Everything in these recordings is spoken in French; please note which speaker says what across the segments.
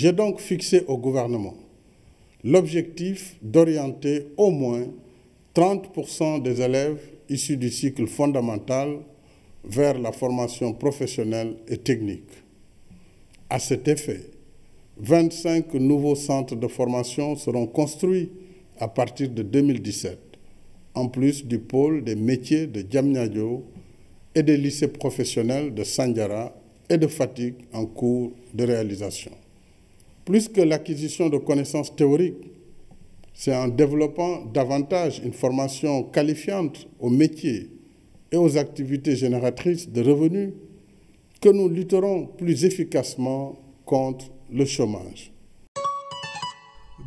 Speaker 1: J'ai donc fixé au gouvernement l'objectif d'orienter au moins 30% des élèves issus du cycle fondamental vers la formation professionnelle et technique. À cet effet, 25 nouveaux centres de formation seront construits à partir de 2017, en plus du pôle des métiers de Diamniadio et des lycées professionnels de Sandiara et de Fatick en cours de réalisation. Plus que l'acquisition de connaissances théoriques, c'est en développant davantage une formation qualifiante aux métiers et aux activités génératrices de revenus que nous lutterons plus efficacement contre le chômage.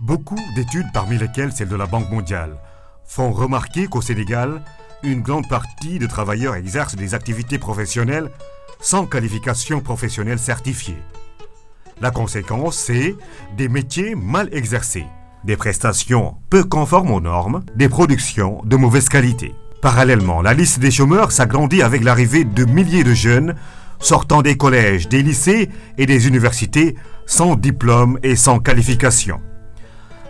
Speaker 2: Beaucoup d'études, parmi lesquelles celle de la Banque mondiale, font remarquer qu'au Sénégal, une grande partie de travailleurs exercent des activités professionnelles sans qualification professionnelle certifiée. La conséquence, c'est des métiers mal exercés, des prestations peu conformes aux normes, des productions de mauvaise qualité. Parallèlement, la liste des chômeurs s'agrandit avec l'arrivée de milliers de jeunes sortant des collèges, des lycées et des universités sans diplôme et sans qualification.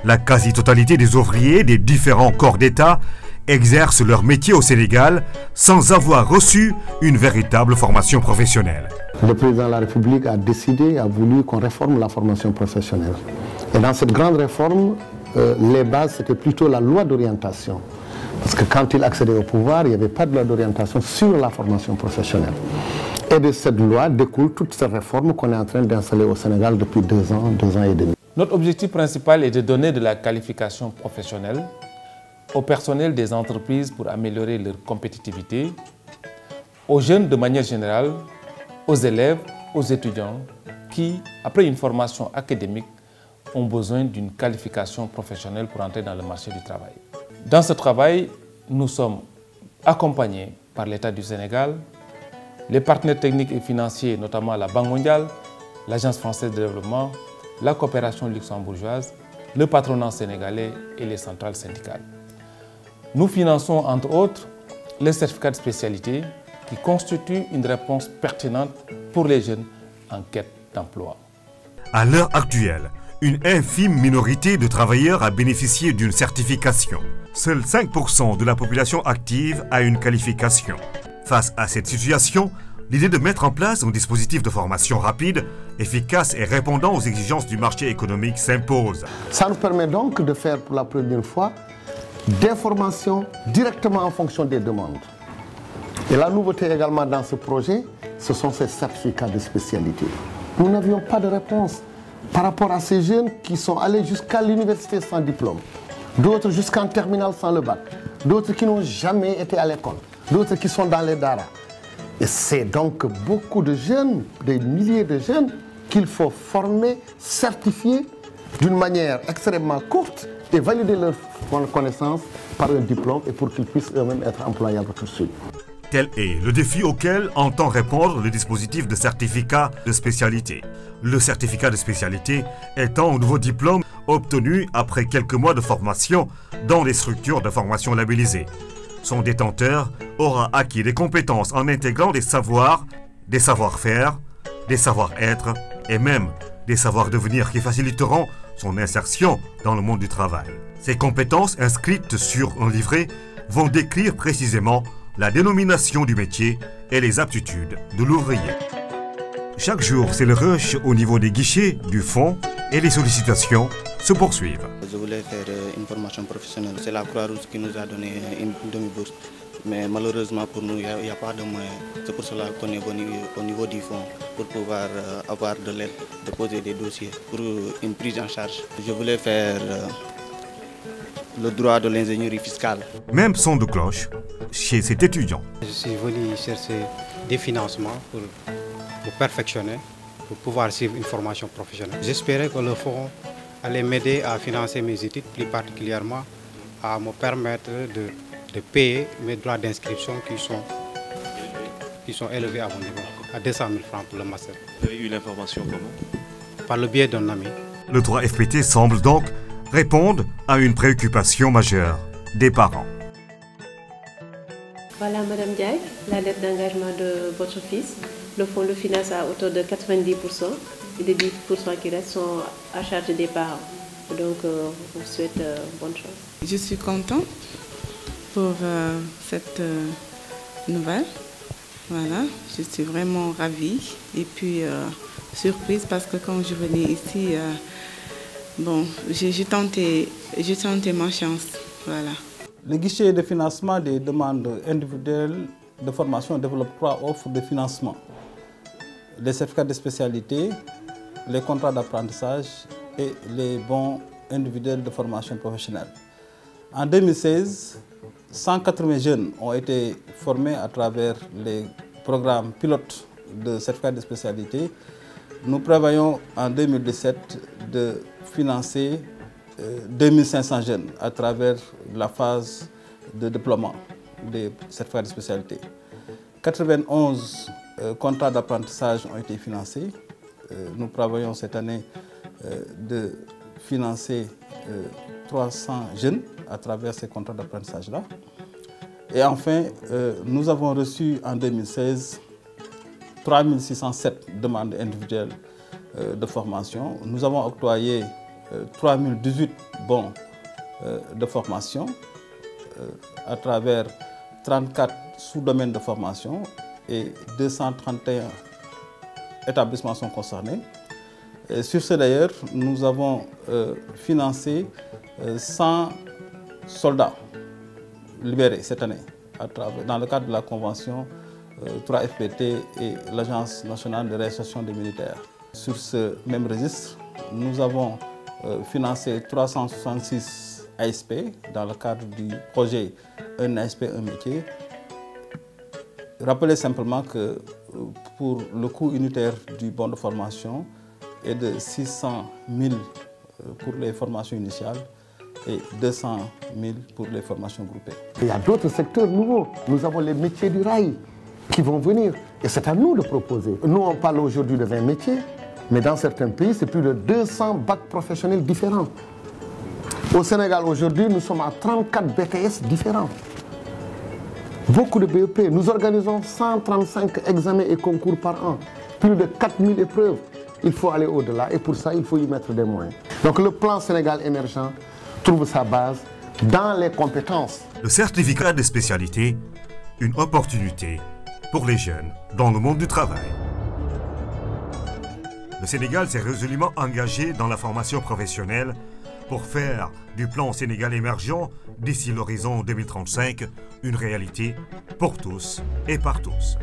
Speaker 2: La quasi-totalité des ouvriers des différents corps d'État exercent leur métier au Sénégal sans avoir reçu une véritable formation professionnelle.
Speaker 3: Le président de la République a décidé, a voulu qu'on réforme la formation professionnelle. Et dans cette grande réforme, les bases, c'était plutôt la loi d'orientation. Parce que quand il accédait au pouvoir, il n'y avait pas de loi d'orientation sur la formation professionnelle. Et de cette loi découle toute cette réforme qu'on est en train d'installer au Sénégal depuis 2 ans et demi.
Speaker 4: Notre objectif principal est de donner de la qualification professionnelle au personnel des entreprises pour améliorer leur compétitivité, aux jeunes de manière générale, aux élèves, aux étudiants qui, après une formation académique, ont besoin d'une qualification professionnelle pour entrer dans le marché du travail. Dans ce travail, nous sommes accompagnés par l'État du Sénégal, les partenaires techniques et financiers, notamment la Banque mondiale, l'Agence française de développement, la coopération luxembourgeoise, le patronat sénégalais et les centrales syndicales. Nous finançons, entre autres, les certificats de spécialité qui constituent une réponse pertinente pour les jeunes en quête d'emploi.
Speaker 2: À l'heure actuelle, une infime minorité de travailleurs a bénéficié d'une certification. Seuls 5% de la population active a une qualification. Face à cette situation, l'idée de mettre en place un dispositif de formation rapide, efficace et répondant aux exigences du marché économique s'impose.
Speaker 3: Ça nous permet donc de faire pour la première fois des formations directement en fonction des demandes. Et la nouveauté également dans ce projet, ce sont ces certificats de spécialité. Nous n'avions pas de réponse par rapport à ces jeunes qui sont allés jusqu'à l'université sans diplôme, d'autres jusqu'en terminale sans le bac, d'autres qui n'ont jamais été à l'école, d'autres qui sont dans les daras. Et c'est donc beaucoup de jeunes, des milliers de jeunes, qu'il faut former, certifier d'une manière extrêmement courte et valider leurs connaissances par un diplôme et pour qu'ils puissent eux-mêmes être employables tout de suite.
Speaker 2: Tel est le défi auquel entend répondre le dispositif de certificat de spécialité. Le certificat de spécialité étant un nouveau diplôme obtenu après quelques mois de formation dans les structures de formation labellisées. Son détenteur aura acquis des compétences en intégrant des savoirs, des savoir-faire, des savoir-être et même des savoirs-devenir qui faciliteront son insertion dans le monde du travail. Ces compétences inscrites sur un livret vont décrire précisément la dénomination du métier et les aptitudes de l'ouvrier. Chaque jour, c'est le rush au niveau des guichets, du fonds et les sollicitations se poursuivent.
Speaker 5: Je voulais faire une formation professionnelle. C'est la Croix-Rouge qui nous a donné une demi-bourse. Mais malheureusement pour nous, il n'y a pas de moyens. C'est pour cela qu'on est venu au niveau du fonds pour pouvoir avoir de l'aide, déposer des dossiers pour une prise en charge. Je voulais faire le droit de l'ingénierie fiscale.
Speaker 2: Même son de cloche chez cet étudiant.
Speaker 6: Je suis venu chercher des financements pour me perfectionner, pour pouvoir suivre une formation professionnelle. J'espérais que le fonds allait m'aider à financer mes études, plus particulièrement à me permettre de payer mes droits d'inscription qui sont élevés à mon niveau, à 200 000 francs pour le master.
Speaker 7: Vous avez eu l'information comment?
Speaker 6: Par le biais d'un ami.
Speaker 2: Le droit FPT semble donc répondre à une préoccupation majeure des parents.
Speaker 8: Voilà Madame Diaye, la lettre d'engagement de votre fils. Le fonds le finance à hauteur de 90%. et les 10% qui restent sont à charge des parents. Donc, on vous souhaite bonne chance.
Speaker 9: Je suis contente pour cette nouvelle. Voilà, je suis vraiment ravie et puis surprise parce que quand je venais ici, bon, j'ai tenté ma chance. Voilà.
Speaker 10: Le guichet de financement des demandes individuelles de formation développe 3 offres de financement. Les certificats de spécialité, les contrats d'apprentissage et les bons individuels de formation professionnelle. En 2016, 180 jeunes ont été formés à travers les programmes pilotes de certificats de spécialité. Nous prévoyons en 2017 de financer 2500 jeunes à travers la phase de déploiement des certificats de spécialité. 91 contrats d'apprentissage ont été financés. Nous prévoyons cette année de financer 300 jeunes à travers ces contrats d'apprentissage-là. Et enfin, nous avons reçu en 2016 3607 demandes individuelles de formation. Nous avons octroyé 3018 bons de formation à travers 34 sous-domaines de formation et 231 établissements sont concernés. Et sur ce d'ailleurs, nous avons financé 100 soldats libérés cette année dans le cadre de la convention 3FPT et l'Agence nationale de réinsertion des militaires. Sur ce même registre, nous avons financé 366 ASP dans le cadre du projet Un ASP, un métier. Rappelez simplement que pour le coût unitaire du bon de formation est de 600 000 pour les formations initiales et 200 000 pour les formations groupées.
Speaker 3: Il y a d'autres secteurs nouveaux. Nous avons les métiers du rail qui vont venir et c'est à nous de proposer. Nous, on parle aujourd'hui de 20 métiers, mais dans certains pays, c'est plus de 200 bacs professionnels différents. Au Sénégal, aujourd'hui, nous sommes à 34 BTS différents. Beaucoup de BEP. Nous organisons 135 examens et concours par an. Plus de 4000 épreuves. Il faut aller au-delà et pour ça, il faut y mettre des moyens. Donc le plan Sénégal émergent trouve sa base dans les compétences.
Speaker 2: Le certificat de spécialité, une opportunité pour les jeunes dans le monde du travail. Le Sénégal s'est résolument engagé dans la formation professionnelle pour faire du plan Sénégal émergent d'ici l'horizon 2035 une réalité pour tous et par tous.